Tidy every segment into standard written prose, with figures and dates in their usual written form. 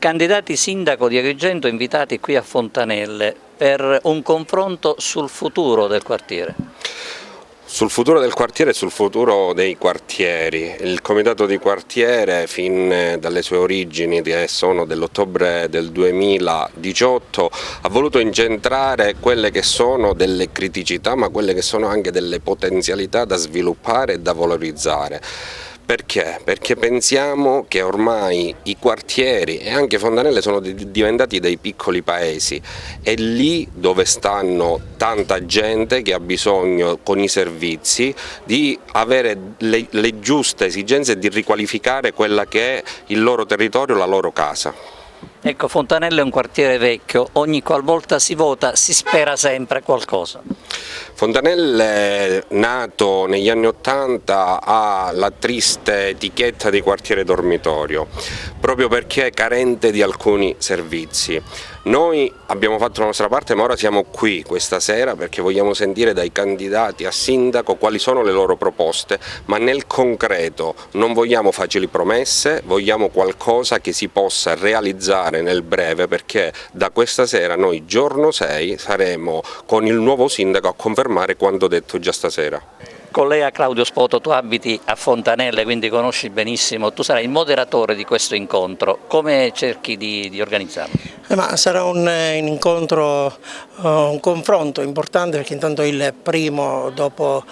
Candidati sindaco di Agrigento invitati qui a Fontanelle per un confronto sul futuro del quartiere. Sul futuro del quartiere e sul futuro dei quartieri. Il comitato di quartiere, fin dalle sue origini, che sono dell'ottobre del 2018, ha voluto incentrare quelle che sono delle criticità, ma quelle che sono anche delle potenzialità da sviluppare e da valorizzare. Perché? Perché pensiamo che ormai i quartieri e anche Fontanelle sono diventati dei piccoli paesi, è lì dove stanno tanta gente che ha bisogno con i servizi di avere le giuste esigenze e di riqualificare quella che è il loro territorio, la loro casa. Ecco, Fontanelle è un quartiere vecchio, ogni qualvolta si vota si spera sempre qualcosa. Fontanelle, nato negli anni '80, ha la triste etichetta di quartiere dormitorio, proprio perché è carente di alcuni servizi. Noi abbiamo fatto la nostra parte, ma ora siamo qui questa sera perché vogliamo sentire dai candidati a sindaco quali sono le loro proposte, ma nel concreto non vogliamo facili promesse, vogliamo qualcosa che si possa realizzare nel breve, perché da questa sera noi giorno 6 saremo con il nuovo sindaco a confermare quanto detto già stasera. Collega Claudio Spoto, tu abiti a Fontanelle, quindi conosci benissimo, tu sarai il moderatore di questo incontro, come cerchi di organizzarlo? Ma sarà un incontro, un confronto importante, perché intanto il primo dopo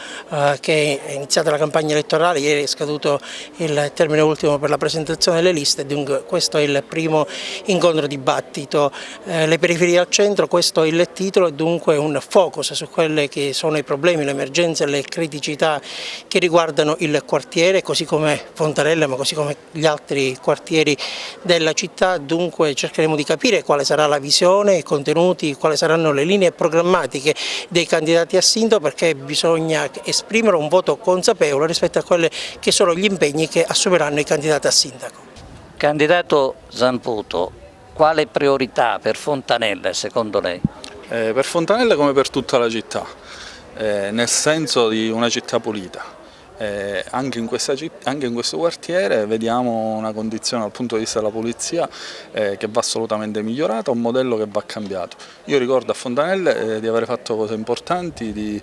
che è iniziata la campagna elettorale, ieri è scaduto il termine ultimo per la presentazione delle liste, dunque questo è il primo incontro dibattito. Le periferie al centro, questo è il titolo, e dunque un focus su quelli che sono i problemi, le emergenze e le criticità che riguardano il quartiere, così come Fontanelle, ma così come gli altri quartieri della città. Dunque cercheremo di capire quale sarà la visione, i contenuti, quali saranno le linee programmatiche dei candidati a sindaco, perché bisogna esprimere un voto consapevole rispetto a quelli che sono gli impegni che assumeranno i candidati a sindaco. Candidato Zamputo, quale priorità per Fontanelle secondo lei? Per Fontanelle come per tutta la città, nel senso di una città pulita. Anche in questo quartiere vediamo una condizione dal punto di vista della pulizia che va assolutamente migliorata, un modello che va cambiato. Io ricordo a Fontanelle di aver fatto cose importanti,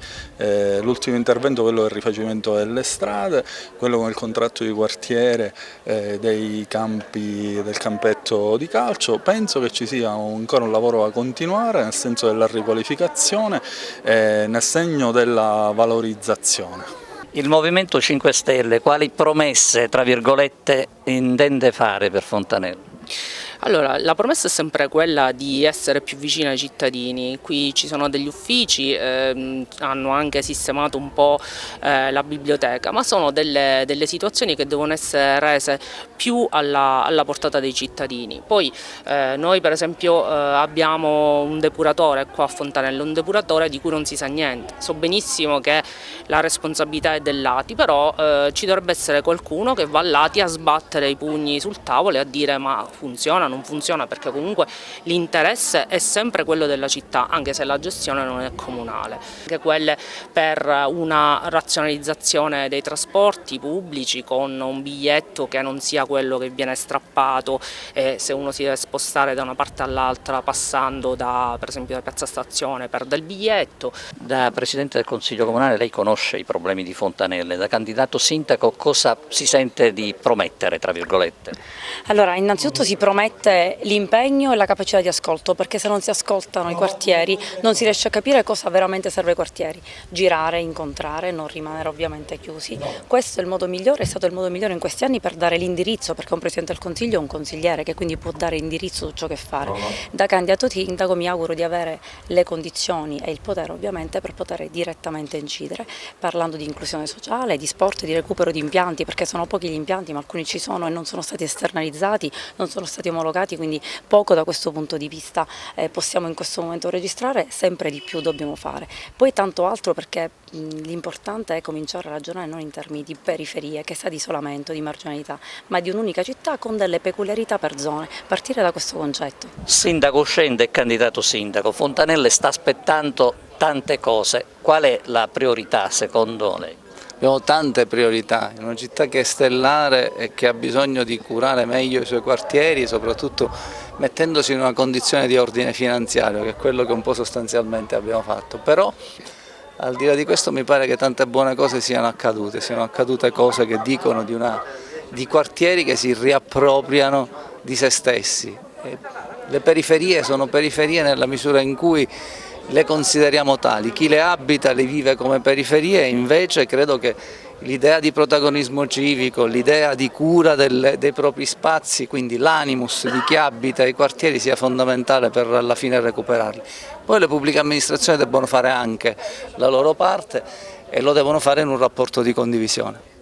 l'ultimo intervento, quello del rifacimento delle strade, quello con il contratto di quartiere dei campi, del campetto di calcio. Penso che ci sia ancora un lavoro da continuare nel senso della riqualificazione, nel segno della valorizzazione. Il Movimento 5 Stelle quali promesse, tra virgolette, intende fare per Fontanelle? Allora, la promessa è sempre quella di essere più vicini ai cittadini. Qui ci sono degli uffici, hanno anche sistemato un po' la biblioteca, ma sono delle situazioni che devono essere rese più alla portata dei cittadini. Poi noi per esempio abbiamo un depuratore qua a Fontanelle, un depuratore di cui non si sa niente. So benissimo che la responsabilità è dell'ATI, però ci dovrebbe essere qualcuno che va all'ATI a sbattere i pugni sul tavolo e a dire ma funziona, non funziona, perché comunque l'interesse è sempre quello della città, anche se la gestione non è comunale. Anche quelle per una razionalizzazione dei trasporti pubblici, con un biglietto che non sia quello che viene strappato se uno si deve spostare da una parte all'altra passando per esempio da Piazza Stazione perde il biglietto. Da Presidente del Consiglio Comunale lei conosce i problemi di Fontanelle, da candidato sindaco cosa si sente di promettere, tra virgolette? Allora, innanzitutto si promette l'impegno e la capacità di ascolto, perché se non si ascoltano i quartieri non si riesce a capire cosa veramente serve ai quartieri, girare, incontrare, non rimanere ovviamente chiusi. Questo è il modo migliore, è stato il modo migliore in questi anni per dare l'indirizzo, perché un Presidente del Consiglio è un consigliere che quindi può dare indirizzo su ciò che fare. Da candidato sindaco mi auguro di avere le condizioni e il potere ovviamente per poter direttamente incidere, parlando di inclusione sociale, di sport, di recupero di impianti, perché sono pochi gli impianti ma alcuni ci sono e non sono stati esternalizzati, non sono stati omologati, quindi poco da questo punto di vista possiamo in questo momento registrare, sempre di più dobbiamo fare. Poi tanto altro, perché l'importante è cominciare a ragionare non in termini di periferie, che sa di isolamento, di marginalità, ma di un'unica città con delle peculiarità per zone, partire da questo concetto. Sindaco uscente e candidato sindaco, Fontanelle sta aspettando tante cose, qual è la priorità secondo lei? abbiamo tante priorità, in una città che è stellare e che ha bisogno di curare meglio i suoi quartieri, soprattutto mettendosi in una condizione di ordine finanziario, che è quello che un po' sostanzialmente abbiamo fatto. Però al di là di questo mi pare che tante buone cose siano accadute cose che dicono di quartieri che si riappropriano di se stessi. Le periferie sono periferie nella misura in cui le consideriamo tali, chi le abita le vive come periferie, e invece credo che l'idea di protagonismo civico, l'idea di cura dei propri spazi, quindi l'animus di chi abita i quartieri sia fondamentale per alla fine recuperarli. Poi le pubbliche amministrazioni debbono fare anche la loro parte e lo devono fare in un rapporto di condivisione.